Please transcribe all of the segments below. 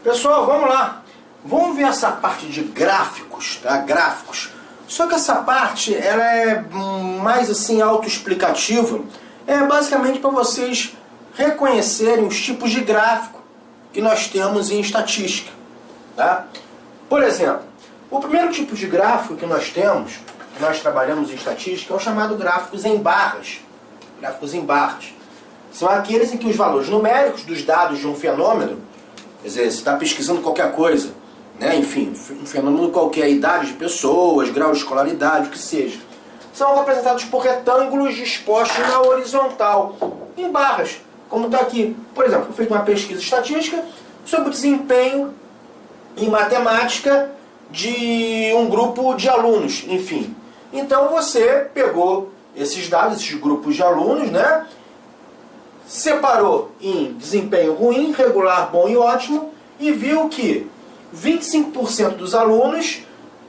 Pessoal, vamos lá. Vamos ver essa parte de gráficos, tá? Gráficos. Só que essa parte, ela é mais assim autoexplicativa. É basicamente para vocês reconhecerem os tipos de gráfico que nós temos em estatística, tá? Por exemplo, o primeiro tipo de gráfico que nós temos, que nós trabalhamos em estatística, é o chamado gráficos em barras. Gráficos em barras. São aqueles em que os valores numéricos dos dados de um fenômeno, quer dizer, você está pesquisando qualquer coisa, né? Enfim, um fenômeno qualquer, idade de pessoas, grau de escolaridade, o que seja, são representados por retângulos dispostos na horizontal, em barras, como está aqui. Por exemplo, eu fiz uma pesquisa estatística sobre o desempenho em matemática de um grupo de alunos, enfim. Então você pegou esses dados, esses grupos de alunos, né? Separou em desempenho ruim, regular, bom e ótimo, e viu que 25% dos alunos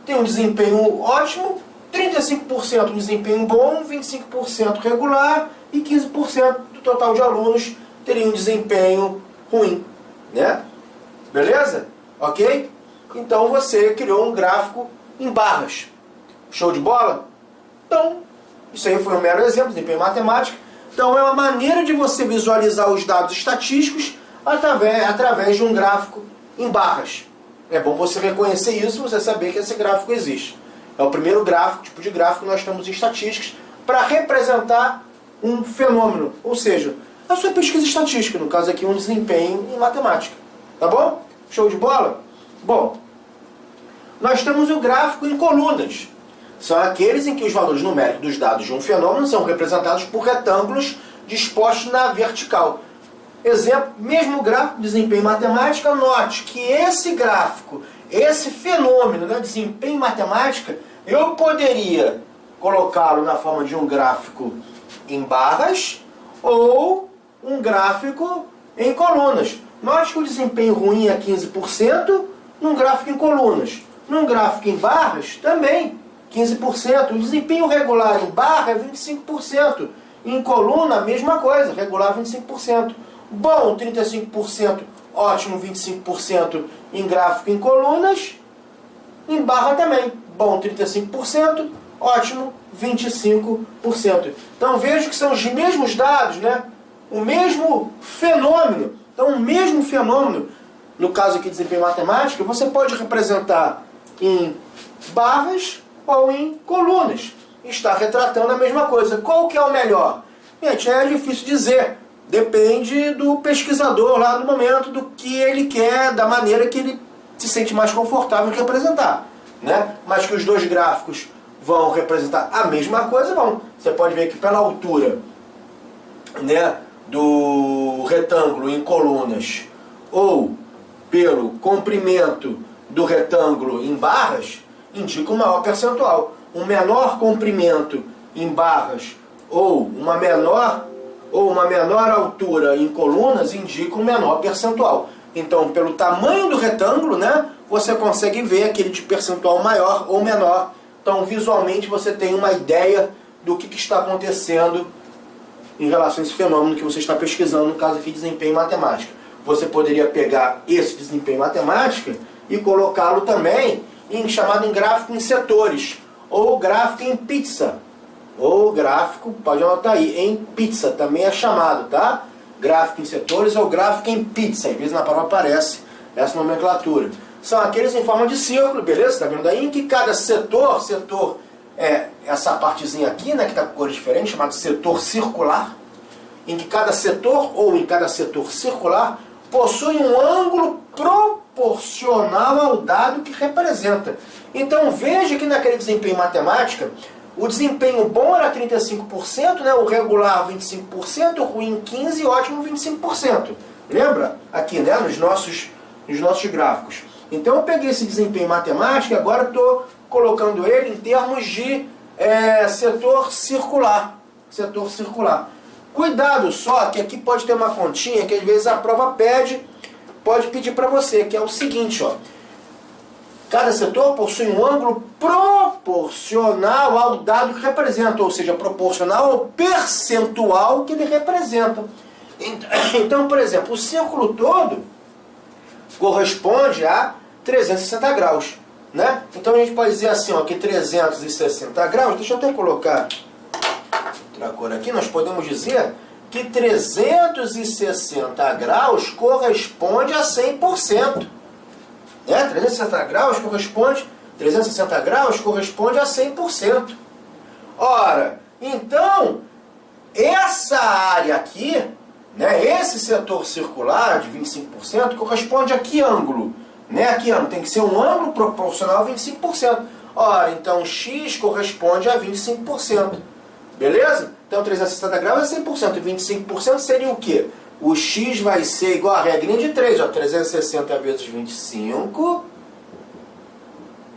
tem um desempenho ótimo, 35% de desempenho bom, 25% regular e 15% do total de alunos teriam um desempenho ruim, né? Beleza? Ok? Então você criou um gráfico em barras. Show de bola? Então, isso aí foi um mero exemplo, desempenho matemático. Então é uma maneira de você visualizar os dados estatísticos através de um gráfico em barras. É bom você reconhecer isso, você saber que esse gráfico existe. É o primeiro gráfico, tipo de gráfico que nós temos em estatísticas para representar um fenômeno, ou seja, a sua pesquisa estatística, no caso aqui um desempenho em matemática. Tá bom? Show de bola? Bom, nós temos o gráfico em colunas. São aqueles em que os valores numéricos dos dados de um fenômeno são representados por retângulos dispostos na vertical. Exemplo, mesmo gráfico de desempenho em matemática, note que esse gráfico, esse fenômeno, né, desempenho em matemática, eu poderia colocá-lo na forma de um gráfico em barras ou um gráfico em colunas. Note que o desempenho ruim é 15%, num gráfico em colunas. Num gráfico em barras, também 15%. O desempenho regular em barra é 25%. Em coluna, a mesma coisa, regular 25%. Bom, 35%, ótimo, 25% em gráfico em colunas. Em barra também. Bom, 35%, ótimo, 25%. Então vejo que são os mesmos dados, né? O mesmo fenômeno. Então o mesmo fenômeno, no caso aqui de desempenho matemático, você pode representar em barras ou em colunas. Está retratando a mesma coisa. Qual que é o melhor? Gente, é difícil dizer. Depende do pesquisador lá no momento, do que ele quer, da maneira que ele se sente mais confortável em representar, né? Mas que os dois gráficos vão representar a mesma coisa, vão. Você pode ver que pela altura, né, do retângulo em colunas ou pelo comprimento do retângulo em barras, indica um maior percentual. Um menor comprimento em barras ou uma menor altura em colunas indica um menor percentual. Então, pelo tamanho do retângulo, né, você consegue ver aquele de percentual maior ou menor. Então, visualmente, você tem uma ideia do que está acontecendo em relação a esse fenômeno que você está pesquisando, no caso aqui, desempenho em matemática. Você poderia pegar esse desempenho em matemática e colocá-lo também chamado em gráfico em setores, ou gráfico em pizza, ou gráfico, pode anotar aí, em pizza, também é chamado, tá? Gráfico em setores ou gráfico em pizza, às vezes na prova aparece essa nomenclatura. São aqueles em forma de círculo, beleza? Tá vendo aí? Em que cada setor é essa partezinha aqui, né, que está com cores diferentes, chamado setor circular, em que cada setor ou em cada setor circular possui um ângulo proporcional ao dado que representa. Então veja que naquele desempenho em matemática, o desempenho bom era 35%, né, o regular 25%, o ruim 15% e ótimo 25%. Lembra? Aqui, né, nos nossos gráficos. Então eu peguei esse desempenho em matemática e agora estou colocando ele em termos de setor circular. Setor circular. Cuidado só, que aqui pode ter uma continha que às vezes a prova pode pedir para você, que é o seguinte, ó. Cada setor possui um ângulo proporcional ao dado que representa, ou seja, proporcional ao percentual que ele representa. Então, por exemplo, o círculo todo corresponde a 360 graus, né? Então a gente pode dizer assim, ó, que 360 graus, deixa eu até colocar outra cor aqui, nós podemos dizer que 360 graus corresponde a 100%. Né? 360 graus corresponde a 100%. Ora, então, essa área aqui, né, esse setor circular de 25% corresponde a que ângulo? Né? A que ângulo? Tem que ser um ângulo proporcional a 25%. Ora, então x corresponde a 25%. Beleza? Então 360 graus é 100%. E 25% seria o quê? O x vai ser igual a regrinha de 3. Ó, 360 vezes 25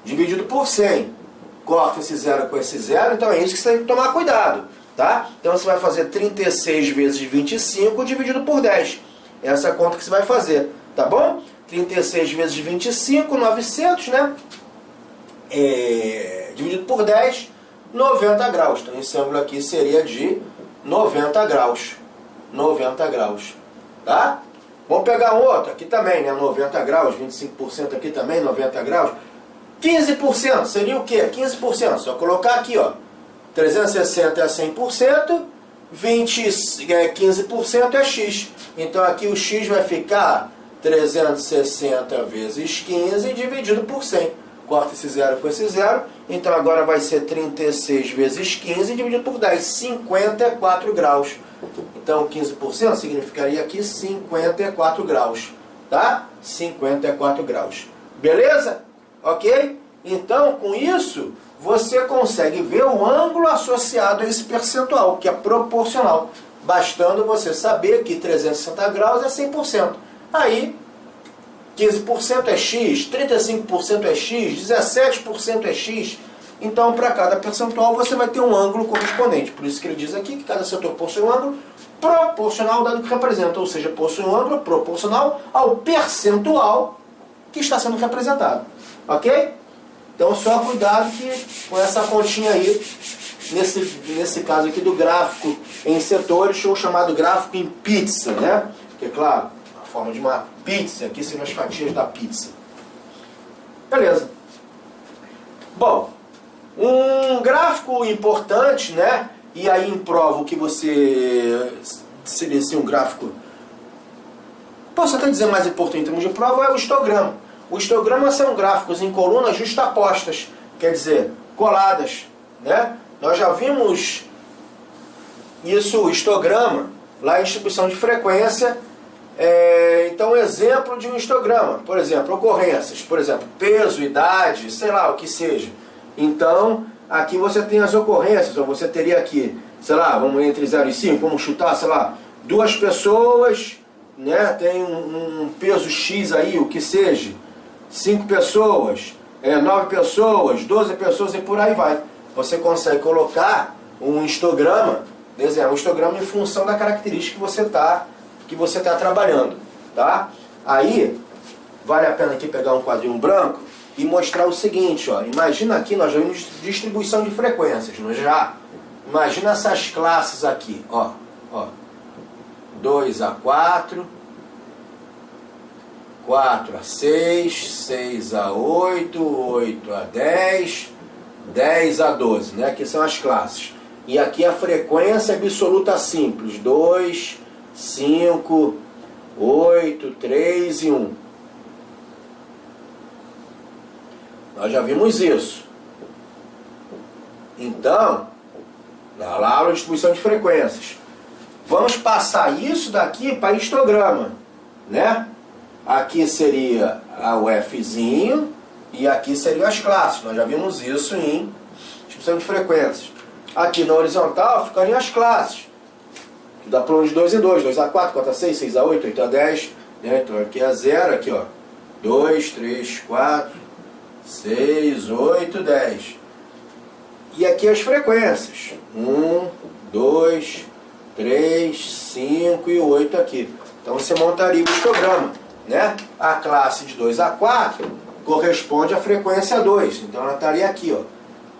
dividido por 100. Corta esse zero com esse zero. Então é isso que você tem que tomar cuidado. Tá? Então você vai fazer 36 vezes 25 dividido por 10. Essa é a conta que você vai fazer. Tá bom? 36 vezes 25, 900, né? Dividido por 10, 90 graus. Então esse ângulo aqui seria de 90 graus. 90 graus. Tá? Vamos pegar um outro aqui também, né? 90 graus, 25% aqui também, 90 graus. 15% seria o quê? 15%. Só colocar aqui, ó. 360 é 100%, 15% é x. Então aqui o x vai ficar 360 vezes 15 dividido por 100. Corta esse zero com esse zero. Então agora vai ser 36 vezes 15 dividido por 10. 54 graus. Então 15% significaria aqui 54 graus. Tá? 54 graus. Beleza? Ok? Então com isso você consegue ver o ângulo associado a esse percentual, que é proporcional. Bastando você saber que 360 graus é 100%. Aí 15% é x, 35% é x, 17% é x. Então, para cada percentual, você vai ter um ângulo correspondente. Por isso que ele diz aqui que cada setor possui um ângulo proporcional ao dado que representa. Ou seja, possui um ângulo proporcional ao percentual que está sendo representado. Ok? Então, só cuidado com essa continha aí, nesse caso aqui do gráfico em setores, ou chamado gráfico em pizza, né? Que, claro, a forma de uma pizza, aqui seriam as fatias da pizza. Beleza. Bom, um gráfico importante, né? E aí em prova o que você seria assim, um gráfico, posso até dizer mais importante em termos de prova, é o histograma. O histograma são gráficos em colunas justapostas, quer dizer, coladas, né? Nós já vimos isso, o histograma, lá em distribuição de frequência. Então, exemplo de um histograma, por exemplo, ocorrências, por exemplo, peso, idade, sei lá, o que seja. Então, aqui você tem as ocorrências, ou você teria aqui, sei lá, vamos entre 0 e 5, vamos chutar, sei lá, 2 pessoas, né, tem um peso X aí, o que seja, 5 pessoas, 9 pessoas, 12 pessoas e por aí vai. Você consegue colocar um histograma, desenhar um histograma em função da característica que você está trabalhando, tá? Aí, vale a pena aqui pegar um quadrinho branco e mostrar o seguinte, ó. Imagina aqui, nós já vimos distribuição de frequências, não é já? Imagina essas classes aqui, ó. 2 a 4, 4 a 6, 6 a 8, 8 a 10, 10 a 12, né? Aqui são as classes. E aqui a frequência absoluta simples, 2, 5, 8, 3 e 1. Nós já vimos isso. Então, na aula de distribuição de frequências, vamos passar isso daqui para histograma, né? Aqui seria o Fzinho e aqui seriam as classes. Nós já vimos isso em distribuição de frequências. Aqui na horizontal ficariam as classes. Da plano de 2 em 2, 2 a 4, 4 a 6, 6 a 8, 8 a 10. Né? Então aqui é 0, aqui ó. 2, 3, 4, 6, 8, 10. E aqui as frequências. 1, 2, 3, 5 e 8 aqui. Então você montaria o histograma, né? A classe de 2 a 4 corresponde à frequência 2. Então ela estaria aqui, ó.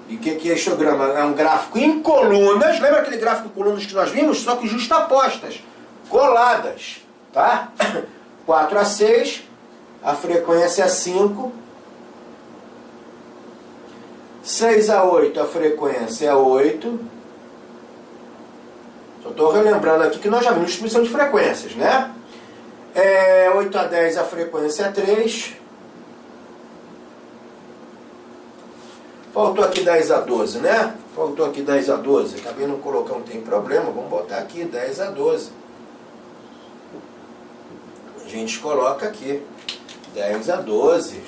E o que é histograma? É um gráfico em colunas. Lembra aquele gráfico em colunas que nós vimos? Só que justapostas, coladas, tá? 4 a 6. a frequência é 5. 6 a 8, a frequência é 8. Só estou relembrando aqui que nós já vimos distribuição de frequências, né? 8 a 10, a frequência é 3. Faltou aqui 10 a 12, né? Faltou aqui 10 a 12. Acabei não colocando, não tem problema. Vamos botar aqui 10 a 12. A gente coloca aqui 10 a 12.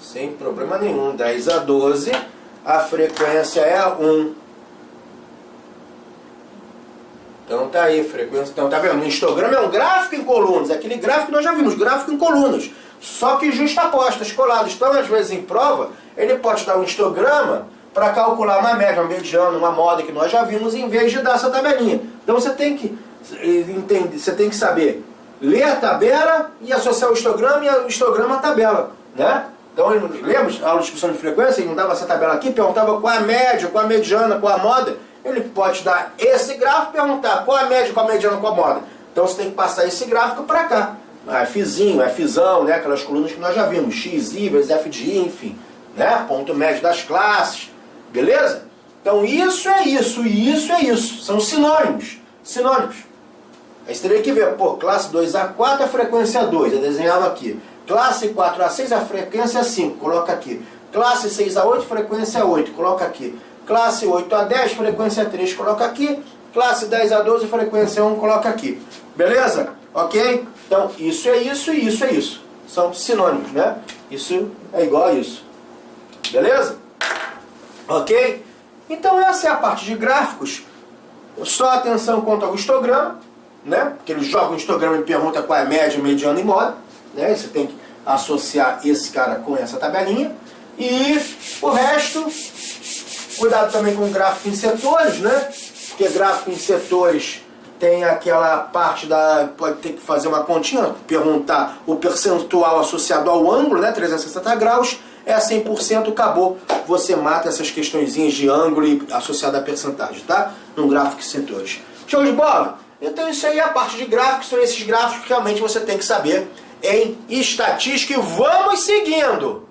Sem problema nenhum. 10 a 12. A frequência é 1. Então tá aí, frequência. Então tá vendo? O histograma é um gráfico em colunas. Aquele gráfico que nós já vimos, gráfico em colunas. Só que justapostas, coladas. Então, às vezes, em prova, ele pode dar um histograma para calcular uma média, uma mediana, uma moda que nós já vimos, em vez de dar essa tabelinha. Então você tem que entender, você tem que saber ler a tabela e associar o histograma e o histograma à tabela, né? Então, lembra a aula de discussão de frequência? Ele não dava essa tabela aqui, perguntava qual a média, qual a mediana, qual a moda. Ele pode dar esse gráfico e perguntar qual a média, qual a mediana, qual a moda. Então você tem que passar esse gráfico para cá. Fzinho, Fzão, né? Aquelas colunas que nós já vimos, X, Y, F de I, enfim, né? Ponto médio das classes, beleza? Então isso é isso, e isso é isso, são sinônimos, sinônimos. Aí você teria que ver, pô, classe 2A4, a frequência é 2, eu desenhava aqui. Classe 4A6, a frequência é 5, coloca aqui. Classe 6A8, frequência é 8, coloca aqui. Classe 8A10, frequência é 3, coloca aqui. Classe 10A12, frequência é 1, coloca aqui. Beleza? Ok? Então, isso é isso e isso é isso. São sinônimos, né? Isso é igual a isso. Beleza? Ok? Então, essa é a parte de gráficos. Só atenção quanto ao histograma, né? Porque ele joga o histograma e pergunta qual é a média, mediana e moda. Né? Você tem que associar esse cara com essa tabelinha. E o resto, cuidado também com o gráfico em setores, né? Porque gráfico em setores tem aquela parte da... Pode ter que fazer uma continha, perguntar o percentual associado ao ângulo, né? 360 graus, é 100%, acabou. Você mata essas questõezinhas de ângulo e associado a percentagem, tá? Num gráfico em setores. Show de bola? Então isso aí é a parte de gráficos, são esses gráficos que realmente você tem que saber em estatística. E vamos seguindo!